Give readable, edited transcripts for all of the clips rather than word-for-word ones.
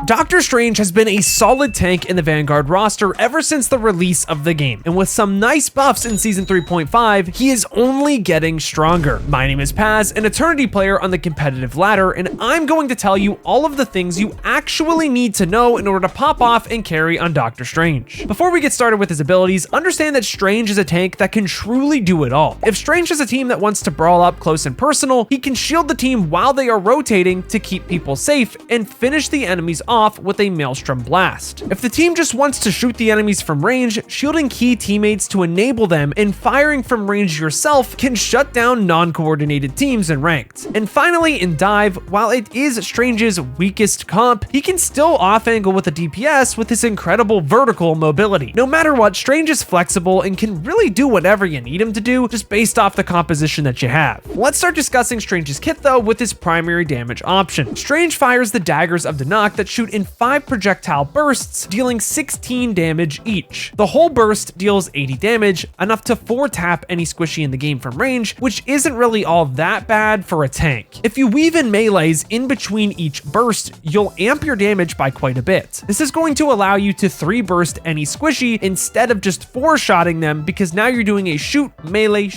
Doctor Strange has been a solid tank in the Vanguard roster ever since the release of the game, and with some nice buffs in Season 3.5, he is only getting stronger. My name is Paz, an Eternity player on the competitive ladder, and I'm going to tell you all of the things you actually need to know in order to pop off and carry on Doctor Strange. Before we get started with his abilities, understand that Strange is a tank that can truly do it all. If Strange has a team that wants to brawl up close and personal, he can shield the team while they are rotating to keep people safe and finish the enemies off with a Maelstrom blast. If the team just wants to shoot the enemies from range, shielding key teammates to enable them and firing from range yourself can shut down non-coordinated teams in ranked. And finally, in dive, while it is Strange's weakest comp, he can still off-angle with a DPS with his incredible vertical mobility. No matter what, Strange is flexible and can really do whatever you need him to do, just based off the composition that you have. Let's start discussing Strange's kit though with his primary damage option. Strange fires the Daggers of Denak that shoot in 5 projectile bursts, dealing 16 damage each. The whole burst deals 80 damage, enough to 4-tap any squishy in the game from range, which isn't really all that bad for a tank. If you weave in melees in between each burst, you'll amp your damage by quite a bit. This is going to allow you to 3-burst any squishy instead of just 4-shotting them, because now you're doing a shoot, melee,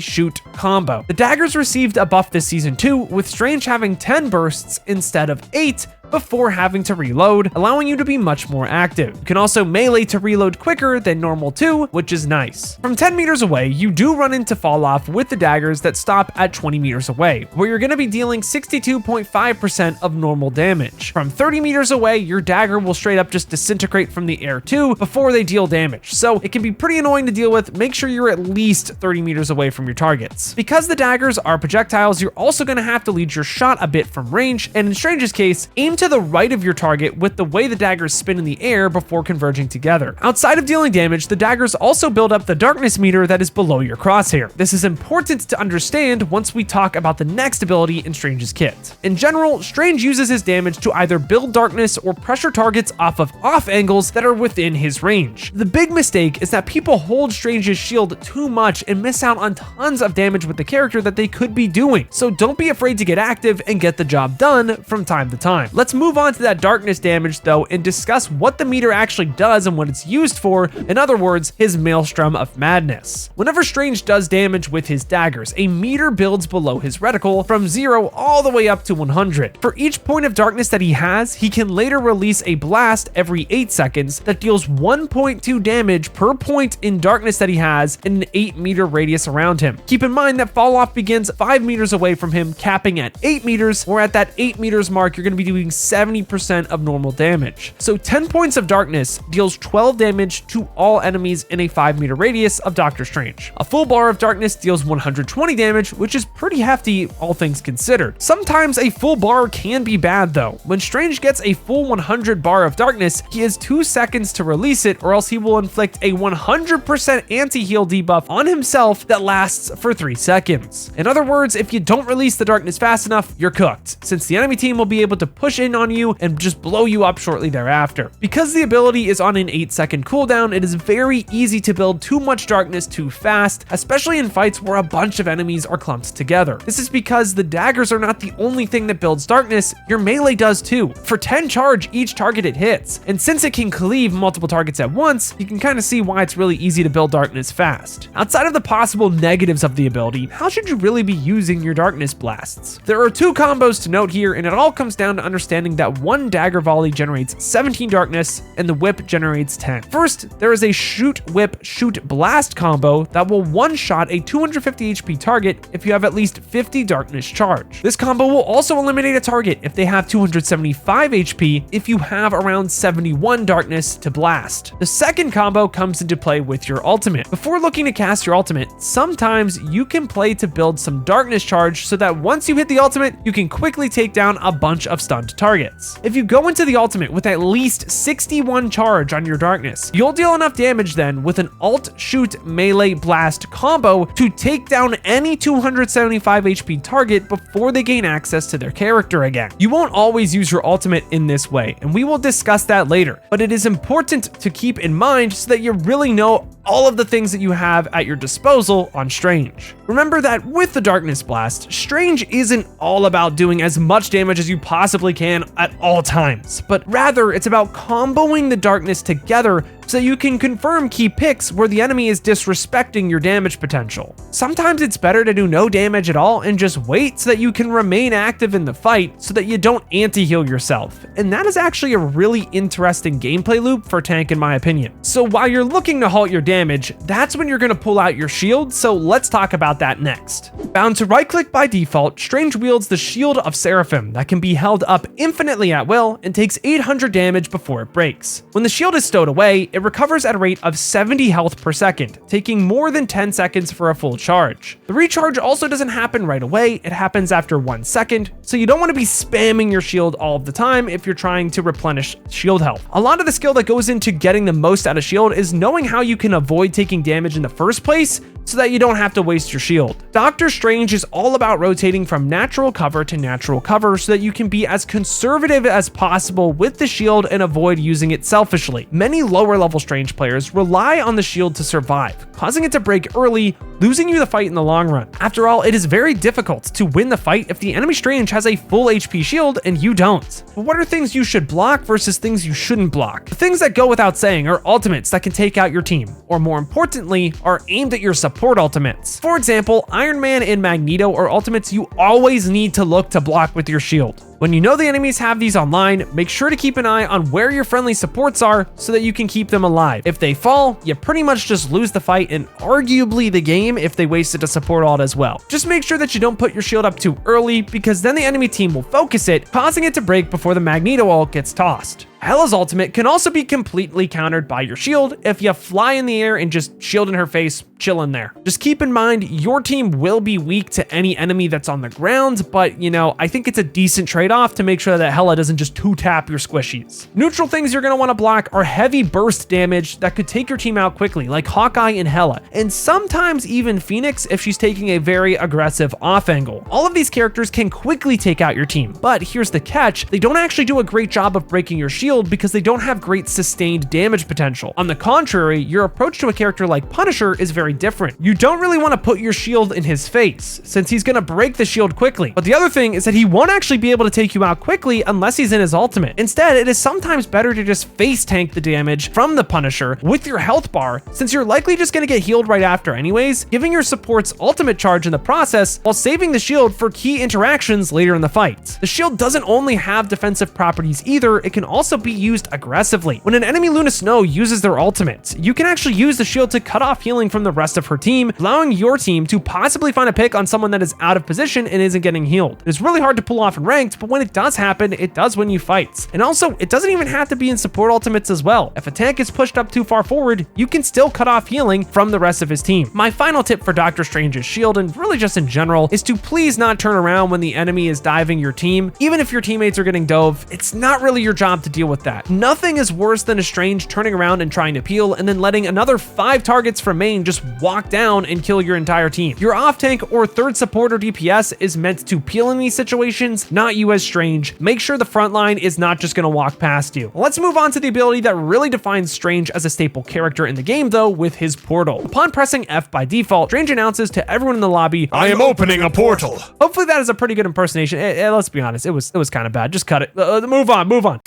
shoot combo. The Daggers received a buff this season too, with Strange having 10 bursts instead of 8, before having to reload, allowing you to be much more active. You can also melee to reload quicker than normal too, which is nice. From 10 meters away, you do run into Farallah with the Daggers that stop at 20 meters away, where you're going to be dealing 62.5% of normal damage. From 30 meters away, your dagger will straight up just disintegrate from the air too before they deal damage, so it can be pretty annoying to deal with. Make sure you're at least 30 meters away from your targets. Because the daggers are projectiles, you're also going to have to lead your shot a bit from range, and in Strange's case, aim to the right of your target with the way the daggers spin in the air before converging together. Outside of dealing damage, the daggers also build up the darkness meter that is below your crosshair. This is important to understand once we talk about the next ability in Strange's kit. In general, Strange uses his damage to either build darkness or pressure targets off of off angles that are within his range. The big mistake is that people hold Strange's shield too much and miss out on tons of damage with the character that they could be doing. So don't be afraid to get active and get the job done from time to time. Let's move on to that darkness damage though and discuss what the meter actually does and what it's used for. In other words, his Maelstrom of Madness. Whenever Strange does damage with his daggers, a meter builds below his reticle from 0 all the way up to 100. For each point of darkness that he has, he can later release a blast every 8 seconds that deals 1.2 damage per point in darkness that he has in an 8-meter radius around him. Keep in mind that Falloff begins 5 meters away from him, capping at 8 meters, where at that 8 meters mark, you're going to be doing 70% of normal damage. So 10 points of darkness deals 12 damage to all enemies in a 5-meter radius of Doctor Strange. A full bar of darkness deals 120 damage, which is pretty hefty, all things considered. Sometimes a full bar can be bad though. When Strange gets a full 100 bar of darkness, he has 2 seconds to release it, or else he will inflict a 100% anti-heal debuff on himself that lasts for 3 seconds. In other words, if you don't release the darkness fast enough, you're cooked, since the enemy team will be able to push in on you and just blow you up shortly thereafter. Because the ability is on an 8-second cooldown, it is very easy to build too much darkness too fast, especially in fights where a bunch of enemies are clumped together. This is because the daggers are not the only thing that builds darkness, your melee does too. For 10 charge each target it hits, and since it can cleave multiple targets at once, you can kind of see why it's really easy to build darkness fast. Outside of the possible negatives of the ability, how should you really be using your darkness blasts? There are 2 combos to note here, and it all comes down to understanding that one dagger volley generates 17 darkness and the whip generates 10. First, there is a shoot whip shoot blast combo that will one-shot a 250 HP target if you have at least 50 darkness charge. This combo will also eliminate a target if they have 275 HP if you have around 71 darkness to blast. The second combo comes into play with your ultimate. Before looking to cast your ultimate, sometimes you can play to build some darkness charge so that once you hit the ultimate, you can quickly take down a bunch of stunned targets. If you go into the ultimate with at least 61 charge on your darkness, you'll deal enough damage then with an alt shoot melee blast combo to take down any 275 HP target before they gain access to their character again. You won't always use your ultimate in this way, and we will discuss that later, but it is important to keep in mind so that you really know all of the things that you have at your disposal on Strange. Remember that with the Darkness Blast, Strange isn't all about doing as much damage as you possibly can can at all times, but rather it's about comboing the darkness together so that you can confirm key picks where the enemy is disrespecting your damage potential. Sometimes it's better to do no damage at all and just wait so that you can remain active in the fight so that you don't anti-heal yourself. And that is actually a really interesting gameplay loop for tank in my opinion. So while you're looking to halt your damage, that's when you're going to pull out your shield, so let's talk about that next. Bound to right click by default, Strange wields the Shield of Seraphim that can be held up infinitely at will and takes 800 damage before it breaks. When the shield is stowed away, it recovers at a rate of 70 health per second, taking more than 10 seconds for a full charge. The recharge also doesn't happen right away, it happens after 1 second, so you don't want to be spamming your shield all of the time if you're trying to replenish shield health. A lot of the skill that goes into getting the most out of shield is knowing how you can avoid taking damage in the first place so that you don't have to waste your shield. Doctor Strange is all about rotating from natural cover to natural cover so that you can be as conservative as possible with the shield and avoid using it selfishly. Many lower level Strange players rely on the shield to survive, causing it to break early, losing you the fight in the long run. After all, it is very difficult to win the fight if the enemy Strange has a full HP shield and you don't. But what are things you should block versus things you shouldn't block? The things that go without saying are ultimates that can take out your team, or more importantly, are aimed at your support ultimates. For example, Iron Man and Magneto are ultimates you always need to look to block with your shield. When you know the enemies have these online, make sure to keep an eye on where your friendly supports are so that you can keep them alive. If they fall, you pretty much just lose the fight and arguably the game if they wasted a support ult as well. Just make sure that you don't put your shield up too early because then the enemy team will focus it, causing it to break before the Magneto ult gets tossed. Hela's ultimate can also be completely countered by your shield if you fly in the air and just shield in her face, chillin' there. Just keep in mind, your team will be weak to any enemy that's on the ground, but you know, I think it's a decent trade-off to make sure that Hela doesn't just two-tap your squishies. Neutral things you're gonna wanna block are heavy burst damage that could take your team out quickly, like Hawkeye and Hela, and sometimes even Phoenix if she's taking a very aggressive off angle. All of these characters can quickly take out your team, but here's the catch, they don't actually do a great job of breaking your shield because they don't have great sustained damage potential. On the contrary, your approach to a character like Punisher is very different. You don't really want to put your shield in his face, since he's going to break the shield quickly. But the other thing is that he won't actually be able to take you out quickly unless he's in his ultimate. Instead, it is sometimes better to just face tank the damage from the Punisher with your health bar, since you're likely just going to get healed right after anyways, giving your supports ultimate charge in the process while saving the shield for key interactions later in the fight. The shield doesn't only have defensive properties either, it can also be used aggressively. When an enemy Luna Snow uses their ultimate, you can actually use the shield to cut off healing from the rest of her team, allowing your team to possibly find a pick on someone that is out of position and isn't getting healed. It's really hard to pull off in ranked, but when it does happen, it does win you fights. And also, it doesn't even have to be in support ultimates as well. If a tank is pushed up too far forward, you can still cut off healing from the rest of his team. My final tip for Doctor Strange's shield, and really just in general, is to please not turn around when the enemy is diving your team. Even if your teammates are getting dove, it's not really your job to deal with that. Nothing is worse than a Strange turning around and trying to peel and then letting another 5 targets from main just walk down and kill your entire team. Your off tank or third support or DPS is meant to peel in these situations, not you as Strange. Make sure the front line is not just going to walk past you. Let's move on to the ability that really defines Strange as a staple character in the game though, with his portal. Upon pressing F by default, Strange announces to everyone in the lobby, "I am opening a portal." Hopefully that is a pretty good impersonation. Let's be honest, it was kind of bad. Just cut it. Move on.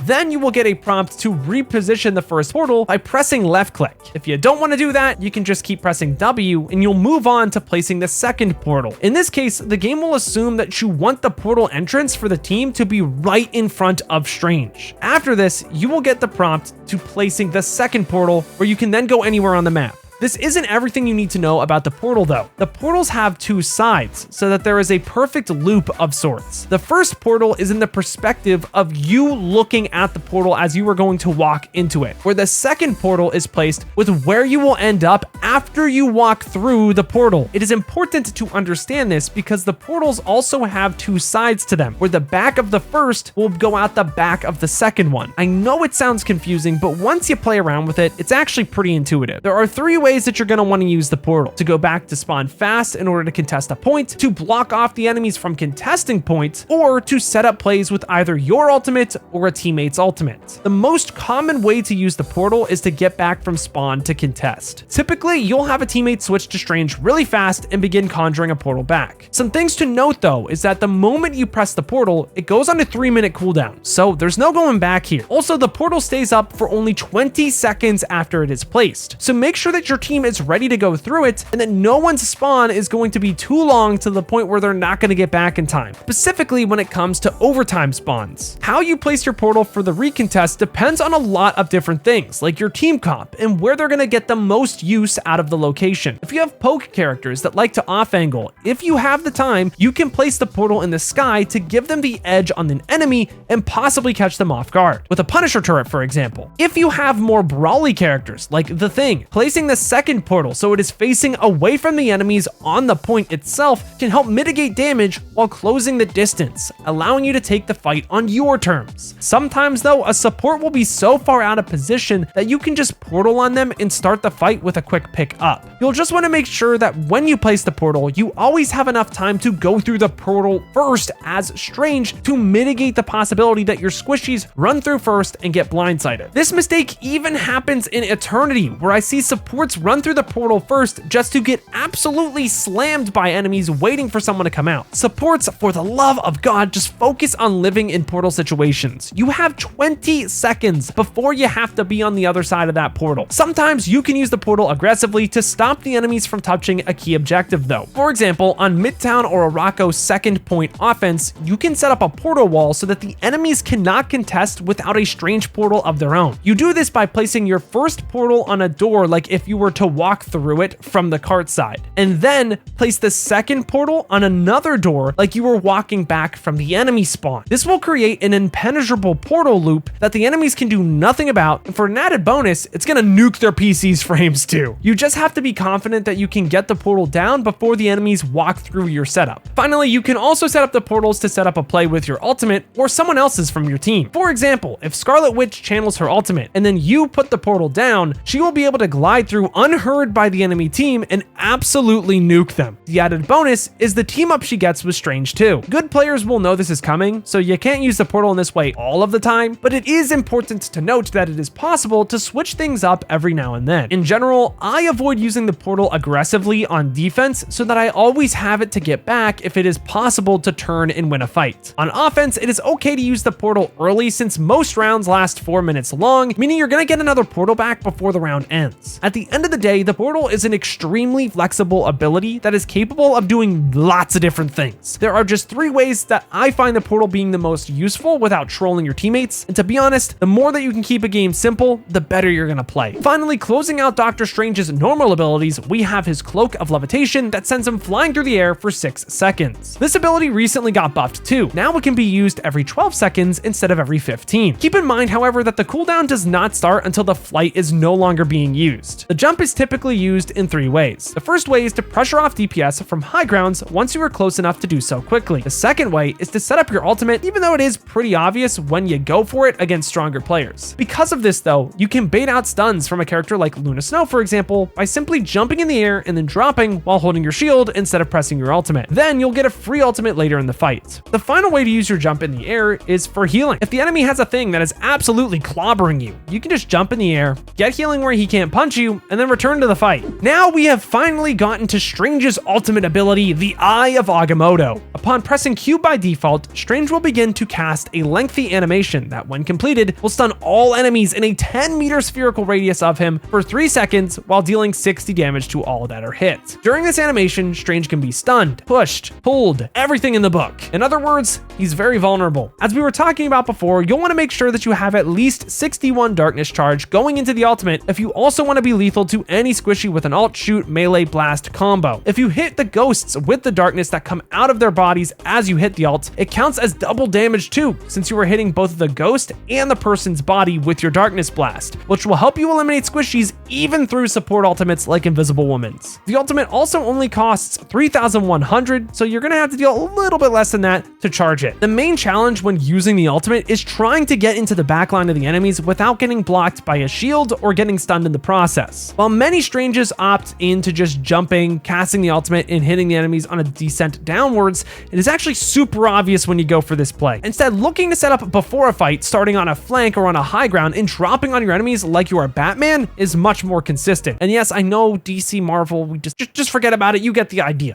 Then you will get a prompt to reposition the first portal by pressing left click. If you don't want to do that, you can just keep pressing W and you'll move on to placing the second portal. In this case, the game will assume that you want the portal entrance for the team to be right in front of Strange. After this, you will get the prompt to placing the second portal where you can then go anywhere on the map. This isn't everything you need to know about the portal though. The portals have 2 sides so that there is a perfect loop of sorts. The first portal is in the perspective of you looking at the portal as you are going to walk into it, where the second portal is placed with where you will end up after you walk through the portal. It is important to understand this because the portals also have 2 sides to them, where the back of the first will go out the back of the second one. I know it sounds confusing, but once you play around with it, it's actually pretty intuitive. There are 3 ways ways that you're going to want to use the portal: to go back to spawn fast in order to contest a point, to block off the enemies from contesting points, or to set up plays with either your ultimate or a teammate's ultimate. The most common way to use the portal is to get back from spawn to contest. Typically, you'll have a teammate switch to Strange really fast and begin conjuring a portal back. Some things to note though is that the moment you press the portal, it goes on a 3-minute cooldown, so there's no going back here. Also, the portal stays up for only 20 seconds after it is placed, so make sure that your team is ready to go through it and that no one's spawn is going to be too long to the point where they're not going to get back in time, specifically when it comes to overtime spawns. How you place your portal for the recontest depends on a lot of different things, like your team comp and where they're going to get the most use out of the location. If you have poke characters that like to off angle, if you have the time, you can place the portal in the sky to give them the edge on an enemy and possibly catch them off guard, with a Punisher turret for example. If you have more brawly characters like the Thing, placing the second portal so it is facing away from the enemies on the point itself can help mitigate damage while closing the distance, allowing you to take the fight on your terms. Sometimes though, a support will be so far out of position that you can just portal on them and start the fight with a quick pick up. You'll just want to make sure that when you place the portal, you always have enough time to go through the portal first as Strange to mitigate the possibility that your squishies run through first and get blindsided. This mistake even happens in Eternity, where I see supports run through the portal first just to get absolutely slammed by enemies waiting for someone to come out. Supports, for the love of God, just focus on living in portal situations. You have 20 seconds before you have to be on the other side of that portal. Sometimes you can use the portal aggressively to stop the enemies from touching a key objective though. For example, on Midtown or Arako's second point offense, you can set up a portal wall so that the enemies cannot contest without a Strange portal of their own. You do this by placing your first portal on a door, like if you were to walk through it from the cart side, and then place the second portal on another door like you were walking back from the enemy spawn. This will create an impenetrable portal loop that the enemies can do nothing about, and for an added bonus, it's gonna nuke their PC's frames too. You just have to be confident that you can get the portal down before the enemies walk through your setup. Finally, you can also set up the portals to set up a play with your ultimate or someone else's from your team. For example, if Scarlet Witch channels her ultimate and then you put the portal down, she will be able to glide through unheard by the enemy team and absolutely nuke them. The added bonus is the team up she gets with Strange too. Good players will know this is coming, so you can't use the portal in this way all of the time, but it is important to note that it is possible to switch things up every now and then. In general, I avoid using the portal aggressively on defense so that I always have it to get back if it is possible to turn and win a fight. On offense, it is okay to use the portal early since most rounds last 4 minutes long, meaning you're gonna get another portal back before the round ends. At the end of the day, the portal is an extremely flexible ability that is capable of doing lots of different things. There are just 3 ways that I find the portal being the most useful without trolling your teammates, and to be honest, the more that you can keep a game simple, the better you're gonna play. Finally, closing out Doctor Strange's normal abilities, we have his Cloak of Levitation that sends him flying through the air for 6 seconds. This ability recently got buffed too. Now it can be used every 12 seconds instead of every 15. Keep in mind, however, that the cooldown does not start until the flight is no longer being used. The jump is typically used in 3 ways. The first way is to pressure off DPS from high grounds once you are close enough to do so quickly. The second way is to set up your ultimate, even though it is pretty obvious when you go for it against stronger players. Because of this though, you can bait out stuns from a character like Luna Snow, for example, by simply jumping in the air and then dropping while holding your shield instead of pressing your ultimate. Then you'll get a free ultimate later in the fight. The final way to use your jump in the air is for healing. If the enemy has a thing that is absolutely clobbering you, you can just jump in the air, get healing where he can't punch you, and then return to the fight. Now we have finally gotten to Strange's ultimate ability, the Eye of Agamotto. Upon pressing Q by default, Strange will begin to cast a lengthy animation that, when completed, will stun all enemies in a 10-meter spherical radius of him for 3 seconds while dealing 60 damage to all that are hit. During this animation, Strange can be stunned, pushed, pulled, everything in the book. In other words, he's very vulnerable. As we were talking about before, you'll want to make sure that you have at least 61 darkness charge going into the ultimate if you also want to be lethal to any squishy with an alt shoot melee blast combo. If you hit the ghosts with the darkness that come out of their bodies as you hit the ult, it counts as double damage too, since you are hitting both the ghost and the person's body with your darkness blast, which will help you eliminate squishies even through support ultimates like Invisible Woman's. The ultimate also only costs 3,100, so you're gonna have to deal a little bit less than that to charge it. The main challenge when using the ultimate is trying to get into the backline of the enemies without getting blocked by a shield or getting stunned in the process. While many Stranges opt into just jumping, casting the ultimate, and hitting the enemies on a descent downwards, it is actually super obvious when you go for this play. Instead, looking to set up before a fight, starting on a flank or on a high ground, and dropping on your enemies like you are Batman is much more consistent. And yes, I know DC, Marvel, we just forget about it. You get the idea.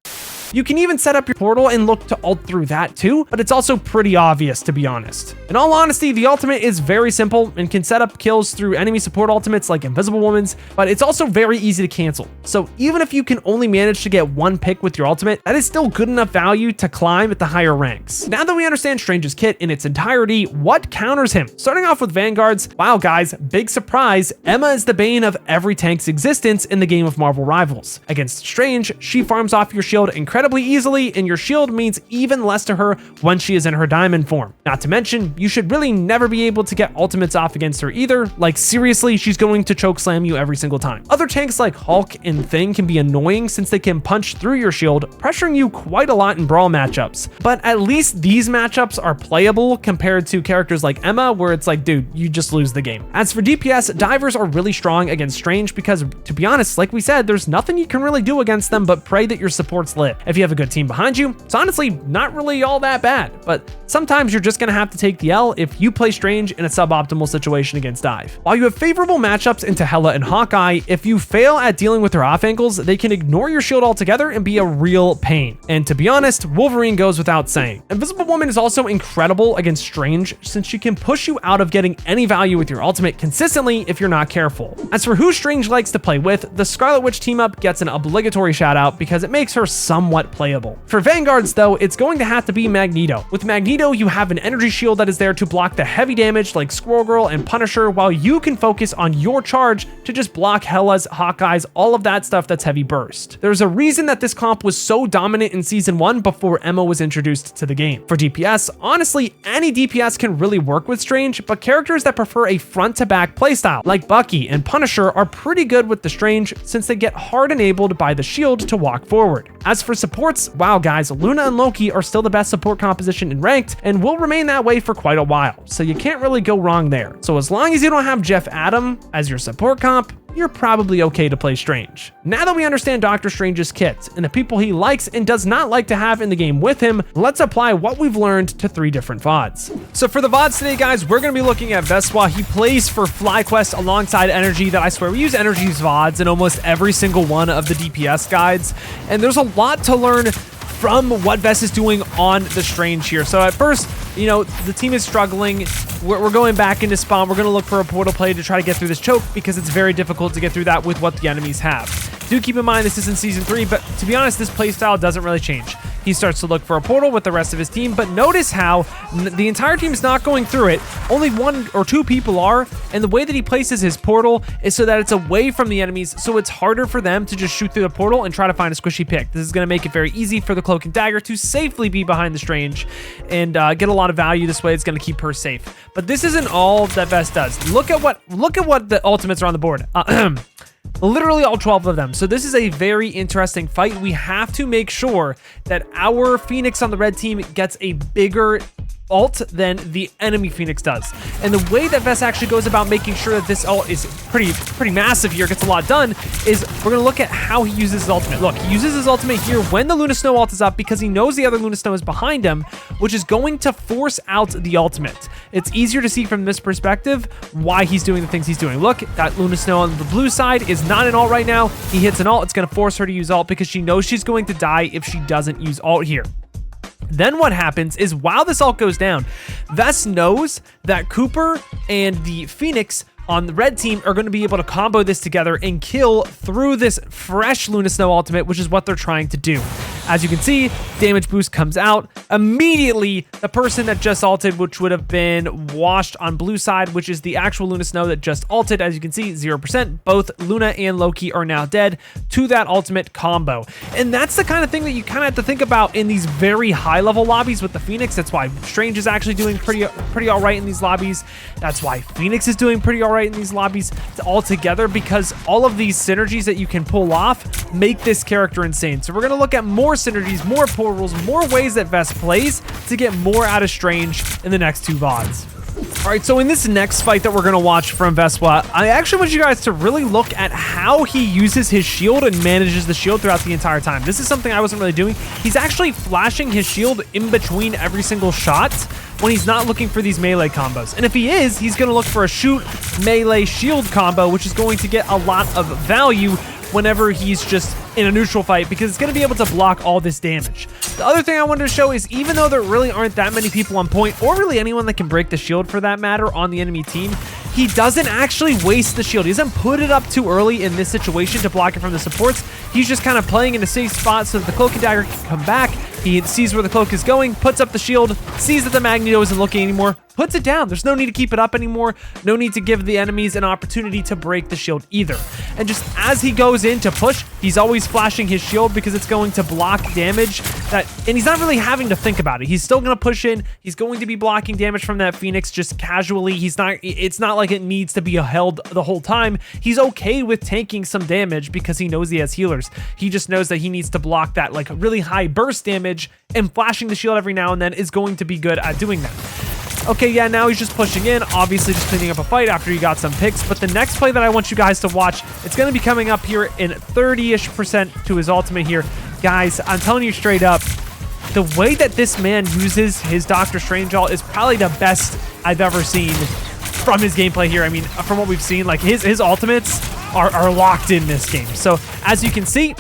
You can even set up your portal and look to ult through that too, but it's also pretty obvious, to be honest. In all honesty, the ultimate is very simple and can set up kills through enemy support ultimates like Invisible Woman's, but it's also very easy to cancel. So even if you can only manage to get one pick with your ultimate, that is still good enough value to climb at the higher ranks. Now that we understand Strange's kit in its entirety, what counters him? Starting off with Vanguards, wow guys, big surprise, Emma is the bane of every tank's existence in the game of Marvel Rivals. Against Strange, she farms off your shield incredibly easily, and your shield means even less to her when she is in her diamond form. Not to mention, you should really never be able to get ultimates off against her either. Like seriously, she's going to choke slam you every single time. Other tanks like Hulk and Thing can be annoying since they can punch through your shield, pressuring you quite a lot in brawl matchups. But at least these matchups are playable compared to characters like Emma, where it's like, dude, you just lose the game. As for DPS, divers are really strong against Strange because, to be honest, like we said, there's nothing you can really do against them but pray that your support's lit. If you have a good team behind you, it's honestly not really all that bad, but sometimes you're just gonna have to take the L if you play Strange in a suboptimal situation against Dive. While you have favorable matchups into Hela and Hawkeye, if you fail at dealing with their off angles, they can ignore your shield altogether and be a real pain. And to be honest, Wolverine goes without saying. Invisible Woman is also incredible against Strange since she can push you out of getting any value with your ultimate consistently if you're not careful. As for who Strange likes to play with, the Scarlet Witch team up gets an obligatory shout out because it makes her somewhat playable. For Vanguards though, it's going to have to be Magneto. With Magneto, you have an energy shield that is there to block the heavy damage like Squirrel Girl and Punisher, while you can focus on your charge to just block Hela's, Hawkeye's, all of that stuff that's heavy burst. There's a reason that this comp was so dominant in season 1 before Emma was introduced to the game. For DPS, honestly, any DPS can really work with Strange, but characters that prefer a front-to-back playstyle like Bucky and Punisher are pretty good with the Strange since they get hard enabled by the shield to walk forward. As for supports, wow guys, Luna and Loki are still the best support composition in ranked and will remain that way for quite a while, so you can't really go wrong there. So as long as you don't have Jeff Adam as your support comp, you're probably okay to play Strange. Now that we understand Doctor Strange's kit and the people he likes and does not like to have in the game with him, let's apply what we've learned to 3 different VODs. So for the VODs today, guys, we're going to be looking at Vespa. He plays for FlyQuest alongside Energy. That I swear, we use Energy's VODs in almost every single one of the DPS guides, and there's a lot to learn from what Vess is doing on the Strange here. So at first, you know, the team is struggling. We're going back into spawn. We're going to look for a portal play to try to get through this choke because it's very difficult to get through that with what the enemies have. Do keep in mind this is in season 3, but to be honest, this playstyle doesn't really change. He starts to look for a portal with the rest of his team, but notice how the entire team is not going through it. Only 1 or 2 people are, and the way that he places his portal is so that it's away from the enemies, so it's harder for them to just shoot through the portal and try to find a squishy pick. This is going to make it very easy for the Cloak and Dagger to safely be behind the Strange and get a lot of value this way. It's going to keep her safe. But this isn't all that Vess does. Look at what the ultimates are on the board. Literally all 12 of them. So this is a very interesting fight. We have to make sure that our Phoenix on the red team gets a bigger ult than the enemy Phoenix does. And the way that Vess actually goes about making sure that this ult is pretty massive here, gets a lot done, is we're going to look at how he uses his ultimate. Look, he uses his ultimate here when the Luna Snow ult is up because he knows the other Luna Snow is behind him, which is going to force out the ultimate. It's easier to see from this perspective why he's doing the things he's doing. Look, that Luna Snow on the blue side is not an ult right now. He hits an ult. It's going to force her to use ult because she knows she's going to die if she doesn't use ult here. Then what happens is while this ult goes down, Vess knows that Cooper and the Phoenix on the red team are going to be able to combo this together and kill through this fresh Luna Snow ultimate, which is what they're trying to do. As you can see, damage boost comes out. Immediately, the person that just ulted, which would have been washed on blue side, which is the actual Luna Snow that just ulted, as you can see, 0%. Both Luna and Loki are now dead to that ultimate combo. And that's the kind of thing that you kind of have to think about in these very high-level lobbies with the Phoenix. That's why Strange is actually doing pretty all right in these lobbies. That's why Phoenix is doing pretty all right in these lobbies all together, because all of these synergies that you can pull off make this character insane. So we're going to look at more synergies, more portals, more ways that Vess plays to get more out of Strange in the next 2 VODs. All right, so in this next fight that we're gonna watch from Vespa, I actually want you guys to really look at how he uses his shield and manages the shield throughout the entire time. This is something I wasn't really doing. He's actually flashing his shield in between every single shot when he's not looking for these melee combos. And if he is, he's gonna look for a shoot melee shield combo, which is going to get a lot of value whenever he's just in a neutral fight, because it's going to be able to block all this damage. The other thing I wanted to show is, even though there really aren't that many people on point, or really anyone that can break the shield for that matter on the enemy team, he doesn't actually waste the shield. He doesn't put it up too early in this situation to block it from the supports. He's just kind of playing in a safe spot so that the Cloak and Dagger can come back. He sees where the Cloak is going, puts up the shield, sees that the Magneto isn't looking anymore, puts it down. There's no need to keep it up anymore. No need to give the enemies an opportunity to break the shield either. And just as he goes in to push, he's always flashing his shield because it's going to block damage and he's not really having to think about it. He's still going to push in. He's going to be blocking damage from that Phoenix just casually. It's not like it needs to be held the whole time. He's okay with taking some damage because he knows he has healers. He just knows that he needs to block that like really high burst damage, and flashing the shield every now and then is going to be good at doing that. Okay, yeah, now he's just pushing in, obviously just cleaning up a fight after he got some picks. But the next play that I want you guys to watch, it's going to be coming up here in 30-ish% to his ultimate here. Guys, I'm telling you straight up, the way that this man uses his Doctor Strange ult is probably the best I've ever seen from his gameplay here. I mean, from what we've seen, like his ultimates are locked in this game. So as you can see,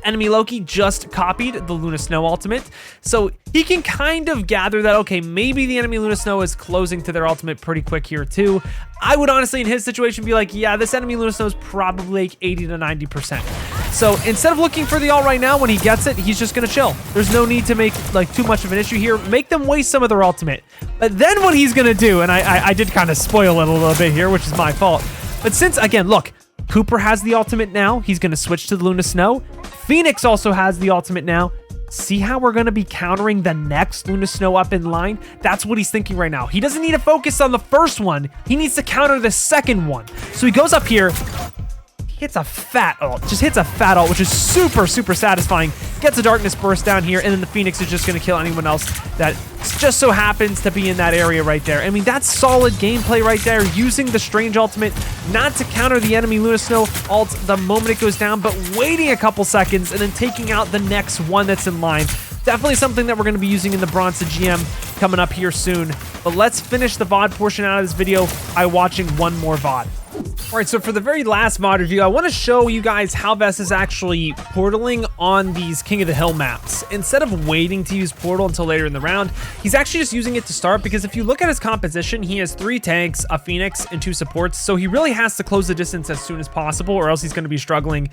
enemy Loki just copied the Luna Snow ultimate, so he can kind of gather that, okay, maybe the enemy Luna Snow is closing to their ultimate pretty quick here too. I would honestly, in his situation, be like, yeah, this enemy Luna Snow is probably like 80 to 90%. So instead of looking for the ult right now, when he gets it, he's just gonna chill. There's no need to make like too much of an issue here. Make them waste some of their ultimate. But then what he's gonna do, and I did kind of spoil it a little bit here, which is my fault. But since, again, look, Cooper has the ultimate now. He's gonna switch to the Luna Snow. Phoenix also has the ultimate now. See how we're going to be countering the next Luna Snow up in line? That's what he's thinking right now. He doesn't need to focus on the first one. He needs to counter the second one. So he goes up here, hits a fat ult, just hits a fat ult, which is super, super satisfying. Gets a darkness burst down here, and then the Phoenix is just going to kill anyone else that just so happens to be in that area right there. I mean, that's solid gameplay right there, using the Strange ultimate not to counter the enemy Luna Snow ult the moment it goes down, but waiting a couple seconds and then taking out the next one that's in line. Definitely something that we're going to be using in the Bronze GM coming up here soon. But let's finish the VOD portion out of this video by watching one more VOD. All right, so for the very last VOD review, I want to show you guys how Vess is actually portaling on these King of the Hill maps. Instead of waiting to use portal until later in the round, he's actually just using it to start, because if you look at his composition, he has 3 tanks, a Phoenix, and 2 supports, so he really has to close the distance as soon as possible, or else he's going to be struggling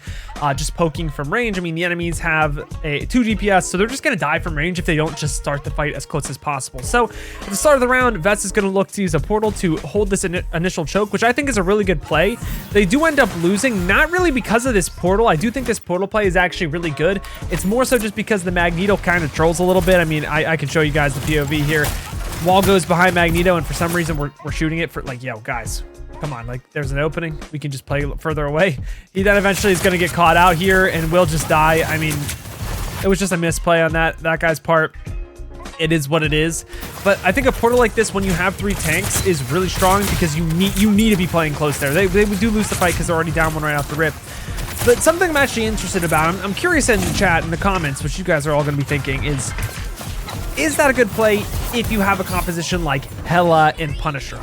just poking from range. I mean, the enemies have a 2 DPS, so they're just going to die from range if they don't just start the fight as close as possible. So at the start of the round, Vess is going to look to use a portal to hold this initial choke, which I think is a really good play. They do end up losing, not really because of this portal. I do think this portal play is actually really good. It's more so just because the Magneto kind of trolls a little bit. I mean, I can show you guys the POV here. Wall goes behind Magneto, and for some reason we're shooting it for like, yo, guys, come on, like there's an opening. We can just play further away. He then eventually is going to get caught out here and will just die. I mean, it was just a misplay on that guy's part. It is what it is. But I think a portal like this, when you have 3 tanks, is really strong because you need to be playing close there. They do lose the fight because they're already down one right off the rip. But something I'm actually interested about, I'm curious in the chat, in the comments, which you guys are all going to be thinking is that a good play if you have a composition like Hela and Punisher?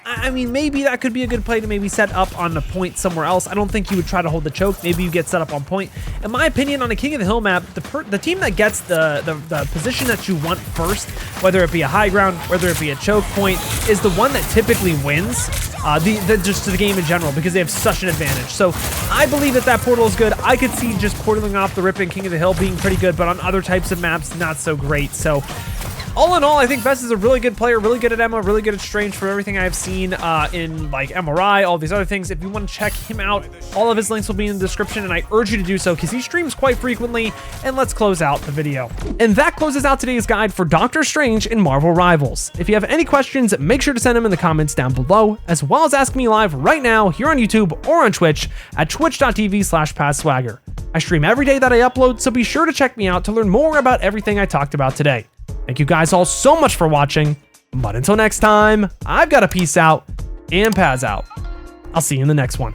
I mean, maybe that could be a good play to maybe set up on the point somewhere else. I don't think you would try to hold the choke. Maybe you get set up on point. In my opinion, on a King of the Hill map, the team that gets the position that you want first, whether it be a high ground, whether it be a choke point, is the one that typically wins just the game in general, because they have such an advantage. So I believe that portal is good. I could see just portaling off the rip in King of the Hill being pretty good, but on other types of maps, not so great. So all in all, I think Vess is a really good player, really good at Emma, really good at Strange for everything I've seen in like MRI, all these other things. If you want to check him out, all of his links will be in the description, and I urge you to do so because he streams quite frequently. And let's close out the video. And that closes out today's guide for Doctor Strange in Marvel Rivals. If you have any questions, make sure to send them in the comments down below, as well as ask me live right now here on YouTube or on Twitch at twitch.tv/PazSwagger. I stream every day that I upload, so be sure to check me out to learn more about everything I talked about today. Thank you guys all so much for watching, But until next time, I've got to peace out and Paz out. I'll see you in the next one.